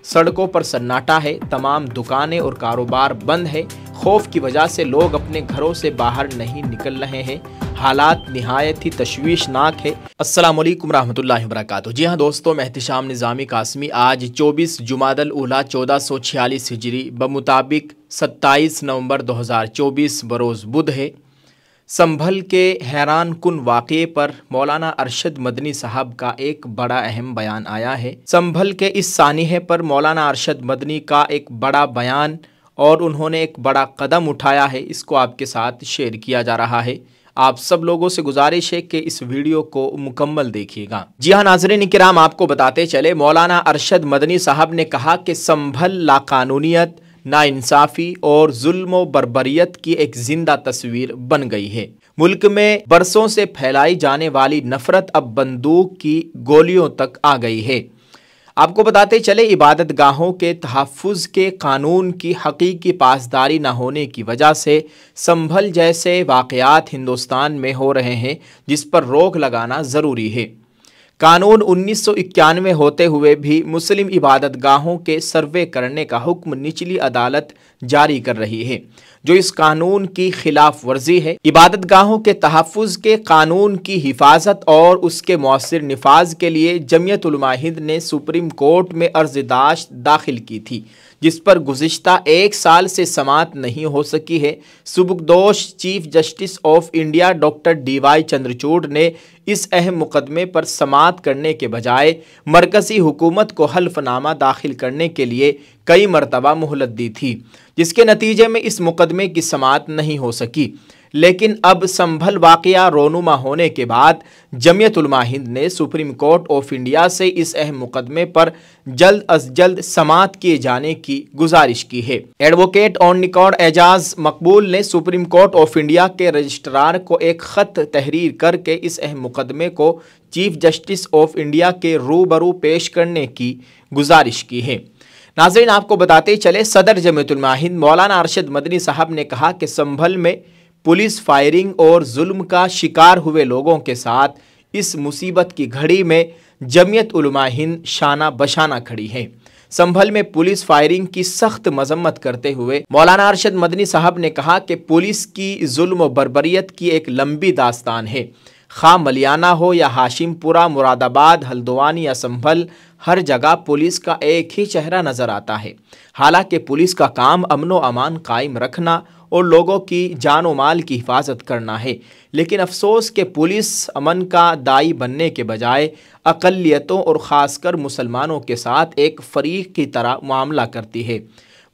सड़कों पर सन्नाटा है, तमाम दुकानें और कारोबार बंद है। खौफ की वजह से लोग अपने घरों से बाहर नहीं निकल रहे हैं। हालात निहायत ही तशवीशनाक है। अस्सलाम वालेकुम रहमतुल्लाहि व बरकातुहू। जी हाँ दोस्तों, मैं एहतिशाम निज़ामी कासमी। आज 24 जुमादल उला 1446 हिजरी बमुताबिक 27 नवंबर 2024 बरोज़ बुध है। संभल के हैरान कुन वाक़े पर मौलाना अरशद मदनी साहब का एक बड़ा अहम बयान आया है। संभल के इस सानिहे पर मौलाना अरशद मदनी का एक बड़ा बयान और उन्होंने एक बड़ा कदम उठाया है, इसको आपके साथ शेयर किया जा रहा है। आप सब लोगों से गुजारिश है कि इस वीडियो को मुकम्मल देखिएगा। जी हाँ नाज़रीन किराम, आपको बताते चले, मौलाना अरशद मदनी साहब ने कहा कि संभल लाकानूनियत, नाइंसाफ़ी और जुल्म व बर्बरियत की एक जिंदा तस्वीर बन गई है। मुल्क में बरसों से फैलाई जाने वाली नफरत अब बंदूक की गोलियों तक आ गई है। आपको बताते चले, इबादत गाहों के तहफ़्फ़ुज़ के कानून की हकीकी पासदारी न होने की वजह से संभल जैसे वाक़यात हिंदुस्तान में हो रहे हैं, जिस पर रोक लगाना ज़रूरी है। कानून 1991 होते हुए भी मुस्लिम इबादत गाहों के सर्वे करने का हुक्म निचली अदालत जारी कर रही है, जो इस कानून की खिलाफ वर्जी है। इबादत गाहों के तहफ़्फ़ुज़ के कानून की हिफाजत और उसके मौसर निफाज के लिए जमियत उलमा हिंद ने सुप्रीम कोर्ट में अर्ज़-ए-दाश्त दाखिल की थी, जिस पर गुज़िश्ता 1 साल से समाअत नहीं हो सकी है। सुबुकदोश chief justice of India doctor DY Chandrachud ने इस अहम मुकदमे पर समाअत करने के बजाय मरकज़ी हुकूमत को हल्फनामा दाखिल करने के लिए कई मरतबा मोहलत दी थी, जिसके नतीजे में इस मुकदमे की समाअत नहीं हो सकी। लेकिन अब संभल वाक़या रोनुमा होने के बाद जमियत उलमा हिंद ने सुप्रीम कोर्ट ऑफ इंडिया से इस अहम मुकदमे पर जल्द अज जल्द समाअत किए जाने की गुजारिश की है। एडवोकेट ऑन रिकॉर्ड एजाज मकबूल ने सुप्रीम कोर्ट ऑफ इंडिया के रजिस्ट्रार को एक ख़त तहरीर करके इस अहम मुकदमे को चीफ जस्टिस ऑफ इंडिया के रूबरू पेश करने की गुजारिश की है। नाज़रीन आपको बताते चले, सदर जमियत उलमा हिंद मौलाना अरशद मदनी साहब ने कहा कि संभल में पुलिस फायरिंग और जुल्म का शिकार हुए लोगों के साथ इस मुसीबत की घड़ी में जमियत उलमा हिंद शाना बशाना खड़ी है। संभल में पुलिस फायरिंग की सख्त मजम्मत करते हुए मौलाना अरशद मदनी साहब ने कहा कि पुलिस की जुल्म व बर्बरियत की एक लंबी दास्तान है। खा मलियाना हो या हाशिमपुरा, मुरादाबाद, हल्द्वानी या संभल, हर जगह पुलिस का एक ही चेहरा नज़र आता है। हालांकि पुलिस का काम अमन व अमान कायम रखना और लोगों की जान व माल की हिफाजत करना है, लेकिन अफसोस कि पुलिस अमन का दाई बनने के बजाय अक़लियतों और ख़ासकर मुसलमानों के साथ एक फ़रीक़ की तरह मामला करती है।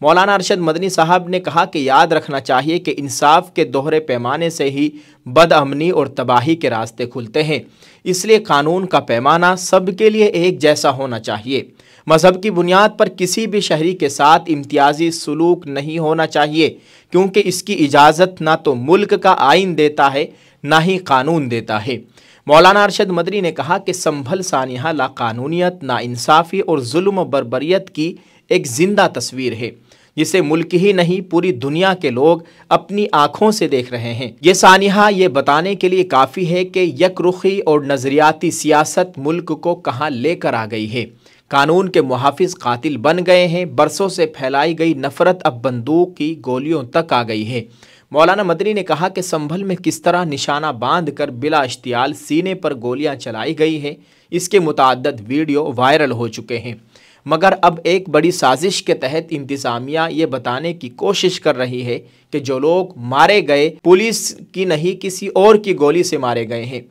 मौलाना अरशद मदनी साहब ने कहा कि याद रखना चाहिए कि इंसाफ के दोहरे पैमाने से ही बदअमनी और तबाही के रास्ते खुलते हैं, इसलिए कानून का पैमाना सबके लिए एक जैसा होना चाहिए। मज़हब की बुनियाद पर किसी भी शहरी के साथ इम्तियाजी सलूक नहीं होना चाहिए, क्योंकि इसकी इजाज़त ना तो मुल्क का आइन देता है, ना ही कानून देता है। मौलाना अरशद मदनी ने कहा कि संभल सानिहा लाकानूनियत, नाइंसाफ़ी और जुल्म व बर्बरियत की एक ज़िंदा तस्वीर है, जिसे मुल्क ही नहीं पूरी दुनिया के लोग अपनी आँखों से देख रहे हैं। ये सानिहा ये बताने के लिए काफ़ी है कि यकरुखी और नज़रियाती सियासत मुल्क को कहाँ लेकर आ गई है। कानून के मुहाफिज कातिल बन गए हैं। बरसों से फैलाई गई नफ़रत अब बंदूक की गोलियों तक आ गई है। मौलाना मदनी ने कहा कि संभल में किस तरह निशाना बांध कर बिला इश्तियाल सीने पर गोलियां चलाई गई है, इसके मुतअद्दिद वीडियो वायरल हो चुके हैं। मगर अब एक बड़ी साजिश के तहत इंतज़ामिया ये बताने की कोशिश कर रही है कि जो लोग मारे गए पुलिस की नहीं किसी और की गोली से मारे गए हैं।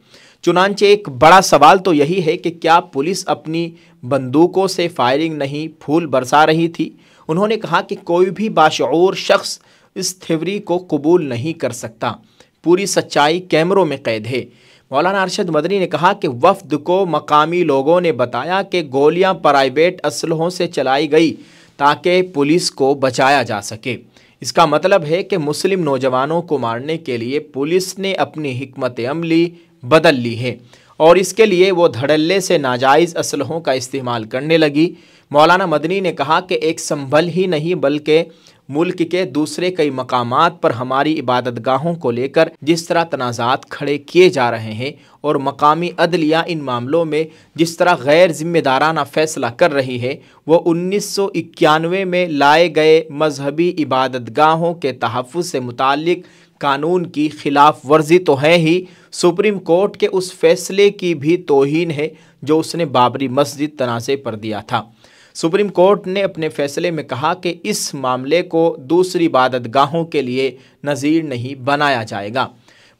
चुनांचे एक बड़ा सवाल तो यही है कि क्या पुलिस अपनी बंदूकों से फायरिंग नहीं फूल बरसा रही थी। उन्होंने कहा कि कोई भी बाशऊर शख्स इस थ्योरी को कबूल नहीं कर सकता। पूरी सच्चाई कैमरों में कैद है। मौलाना अरशद मदनी ने कहा कि वफ्द को मकामी लोगों ने बताया कि गोलियां प्राइवेट असलहों से चलाई गई ताकि पुलिस को बचाया जा सके। इसका मतलब है कि मुस्लिम नौजवानों को मारने के लिए पुलिस ने अपनी हिकमत अमली बदल ली है और इसके लिए वो धड़ल्ले से नाजायज़ असलहों का इस्तेमाल करने लगी। मौलाना मदनी ने कहा कि एक संभल ही नहीं बल्कि मुल्क के दूसरे कई मकामात पर हमारी इबादत गाहों को लेकर जिस तरह तनाज़ात खड़े किए जा रहे हैं और मकामी अदलिया इन मामलों में जिस तरह गैर जिम्मेदाराना फ़ैसला कर रही है, वो 1991 में लाए गए मजहबी इबादत गाहों के तहफ़्फ़ुज़ से मुताल्लिक़ कानून की खिलाफ वर्जी तो है ही, सुप्रीम कोर्ट के उस फैसले की भी तौहीन है जो उसने बाबरी मस्जिद तनाज़े पर दिया था। सुप्रीम कोर्ट ने अपने फैसले में कहा कि इस मामले को दूसरी इबादत गाहों के लिए नज़ीर नहीं बनाया जाएगा।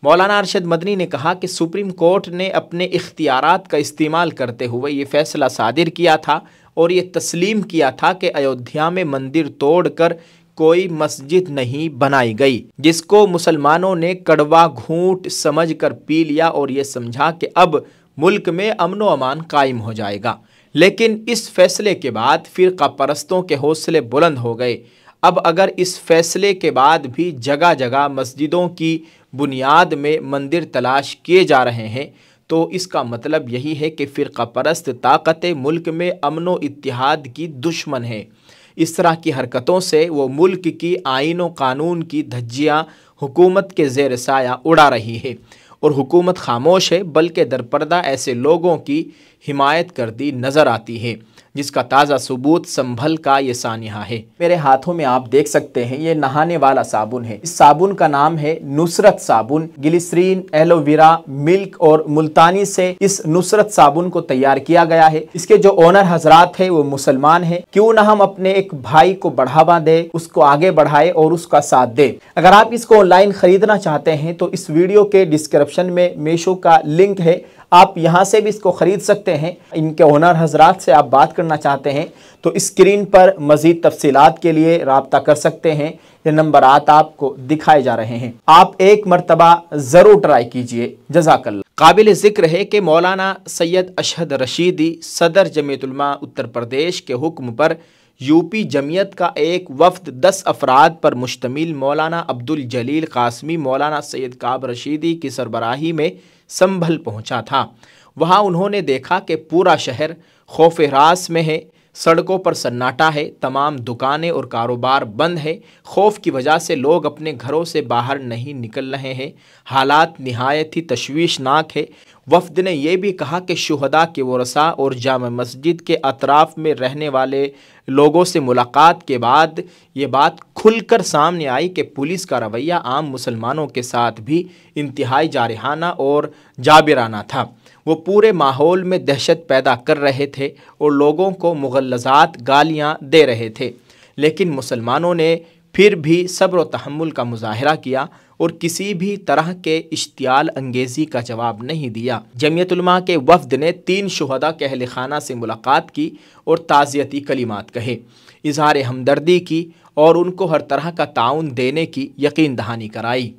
मौलाना अरशद मदनी ने कहा कि सुप्रीम कोर्ट ने अपने इख्तियारात का इस्तेमाल करते हुए ये फ़ैसला सादिर किया था और ये तस्लीम किया था कि अयोध्या में मंदिर तोड़कर कोई मस्जिद नहीं बनाई गई, जिसको मुसलमानों ने कड़वा घूंट समझकर पी लिया और ये समझा कि अब मुल्क में अमन व अमान कायम हो जाएगा। लेकिन इस फैसले के बाद फ़िरक़ा परस्तों के हौसले बुलंद हो गए। अब अगर इस फैसले के बाद भी जगह जगह मस्जिदों की बुनियाद में मंदिर तलाश किए जा रहे हैं तो इसका मतलब यही है कि फ़िरक़ा परस्त ताकतें मुल्क में अमन व इत्तिहाद की दुश्मन है। इस तरह की हरकतों से वो मुल्क की आईन व कानून की धज्जियाँ हुकूमत के ज़ेर साया उड़ा रही है और हुकूमत खामोश है, बल्कि दरपर्दा ऐसे लोगों की हिमायत करती नज़र आती है, जिसका ताज़ा सबूत संभल का ये सानिया है। मेरे हाथों में आप देख सकते हैं ये नहाने वाला साबुन है। इस साबुन का नाम है नुसरत साबुन। ग्लिसरीन, एलोवेरा, मिल्क और मुल्तानी से इस नुसरत साबुन को तैयार किया गया है। इसके जो ओनर हजरात है वो मुसलमान है। क्यों ना हम अपने एक भाई को बढ़ावा दे, उसको आगे बढ़ाए और उसका साथ दे। अगर आप इसको ऑनलाइन खरीदना चाहते हैं तो इस वीडियो के डिस्क्रिप्शन में मीशो का लिंक है, आप यहाँ से भी इसको ख़रीद सकते हैं। इनके ओनर हजरात से आप बात करना चाहते हैं तो स्क्रीन पर मज़ीद तफसीलात के लिए राब्ता कर सकते हैं। ये नंबरात आपको दिखाए जा रहे हैं, आप एक मरतबा ज़रूर ट्राई कीजिए। जज़ाकल्लाह। काबिल ज़िक्र है कि मौलाना सैयद अशहद रशीदी सदर जमीयत उलमा उत्तर प्रदेश के हुक्म पर यूपी जमीयत का एक वफ़द 10 अफराद पर मुश्तमिल मौलाना अब्दुल जलील कासमी, मौलाना सैयद काब रशीदी की सरबराही में संभल पहुंचा था। वहां उन्होंने देखा कि पूरा शहर खौफ रास में है, सड़कों पर सन्नाटा है, तमाम दुकानें और कारोबार बंद है। खौफ की वजह से लोग अपने घरों से बाहर नहीं निकल रहे हैं। हालात निहायत ही तशवीशनाक है। वफ़द ने यह भी कहा कि शुहदा के वरसा और जामा मस्जिद के अतराफ़ में रहने वाले लोगों से मुलाकात के बाद ये बात खुलकर सामने आई कि पुलिस का रवैया आम मुसलमानों के साथ भी इंतहाई जारहाना और जाबिराना था। वो पूरे माहौल में दहशत पैदा कर रहे थे और लोगों को मुग़ल्लज़ात गालियाँ दे रहे थे। लेकिन मुसलमानों ने फिर भी सब्र व तहम्मुल का मुजाहरा किया और किसी भी तरह के इश्तियाल अंगेज़ी का जवाब नहीं दिया। जमीयत उलमा के वफ़द ने 3 शुहदा के अहले खाना से मुलाकात की और ताज़ियती कलिमात कहे, इज़हार हमदर्दी की और उनको हर तरह का ताउन देने की यकीन दहानी कराई,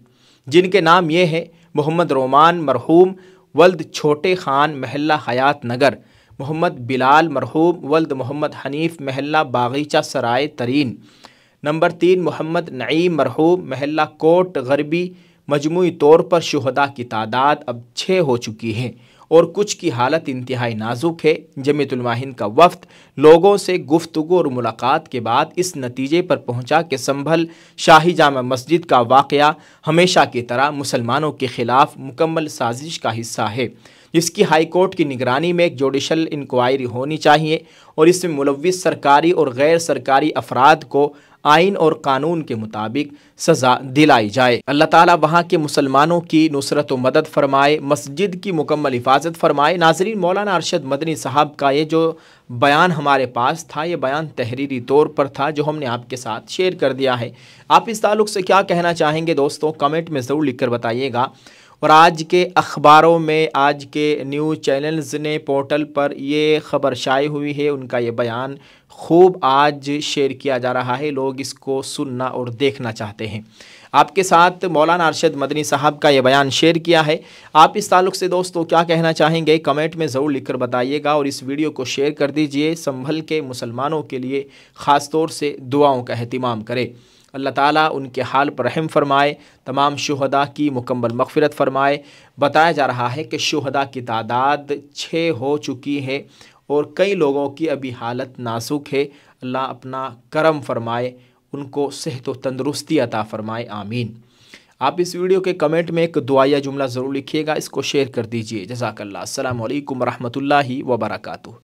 जिनके नाम ये है मोहम्मद रोमान मरहूम वल्द छोटे खान महल्ला हयात नगर, मोहम्मद बिलाल मरहूम वल्द मोहम्मद हनीफ महल्ला बागीचा सराय तरीन, नंबर 3 मोहम्मद नईम मरहूम महल्ला कोट गरबी। मजमूई तौर पर शुहदा की तादाद अब 6 हो चुकी है और कुछ की हालत इंतहाई नाजुक है। जमीयत उलमा हिंद का वफ़द लोगों से गुफ्तगू और मुलाकात के बाद इस नतीजे पर पहुंचा कि संभल शाही जामा मस्जिद का वाक़या हमेशा की तरह मुसलमानों के ख़िलाफ़ मुकम्मल साजिश का हिस्सा है, जिसकी हाई कोर्ट की निगरानी में एक जुडिशल इंक्वायरी होनी चाहिए और इसमें मुलव्विस सरकारी और गैर सरकारी अफराद को आइन और कानून के मुताबिक सज़ा दिलाई जाए। अल्लाह ताला वहाँ के मुसलमानों की नुसरत व मदद फरमाए, मस्जिद की मुकम्मल हिफाजत फरमाए। नाज़रीन, मौलाना अरशद मदनी साहब का ये जो बयान हमारे पास था, ये बयान तहरीरी तौर पर था जो हमने आपके साथ शेयर कर दिया है। आप इस ताल्लुक़ से क्या कहना चाहेंगे दोस्तों, कमेंट में ज़रूर लिख कर बताइएगा। और आज के अखबारों में, आज के न्यूज़ चैनल्स ने पोर्टल पर ये ख़बर शाये हुई है, उनका ये बयान खूब आज शेयर किया जा रहा है। लोग इसको सुनना और देखना चाहते हैं। आपके साथ मौलाना अरशद मदनी साहब का ये बयान शेयर किया है। आप इस ताल्लुक़ से दोस्तों क्या कहना चाहेंगे, कमेंट में ज़रूर लिखकर बताइएगा और इस वीडियो को शेयर कर दीजिए। संभल के मुसलमानों के लिए ख़ास तौर से दुआओं का एहतिमाम करें। अल्लाह ताला उनके हाल पर रहम फरमाए, तमाम शुहदा की मुकम्मल मग़फ़िरत फरमाए। बताया जा रहा है कि शुहदा की तादाद 6 हो चुकी है और कई लोगों की अभी हालत नाजुक है। अल्लाह अपना करम फरमाए ان کو صحت و تندرستی عطا فرمائے، آمین۔ آپ اس ویڈیو کے کمنٹ میں ایک دعائیہ جملہ ضرور لکھیے گا، اس کو شیئر کر دیجئے۔ جزاک اللہ۔ السلام علیکم ورحمۃ اللہ وبرکاتہ۔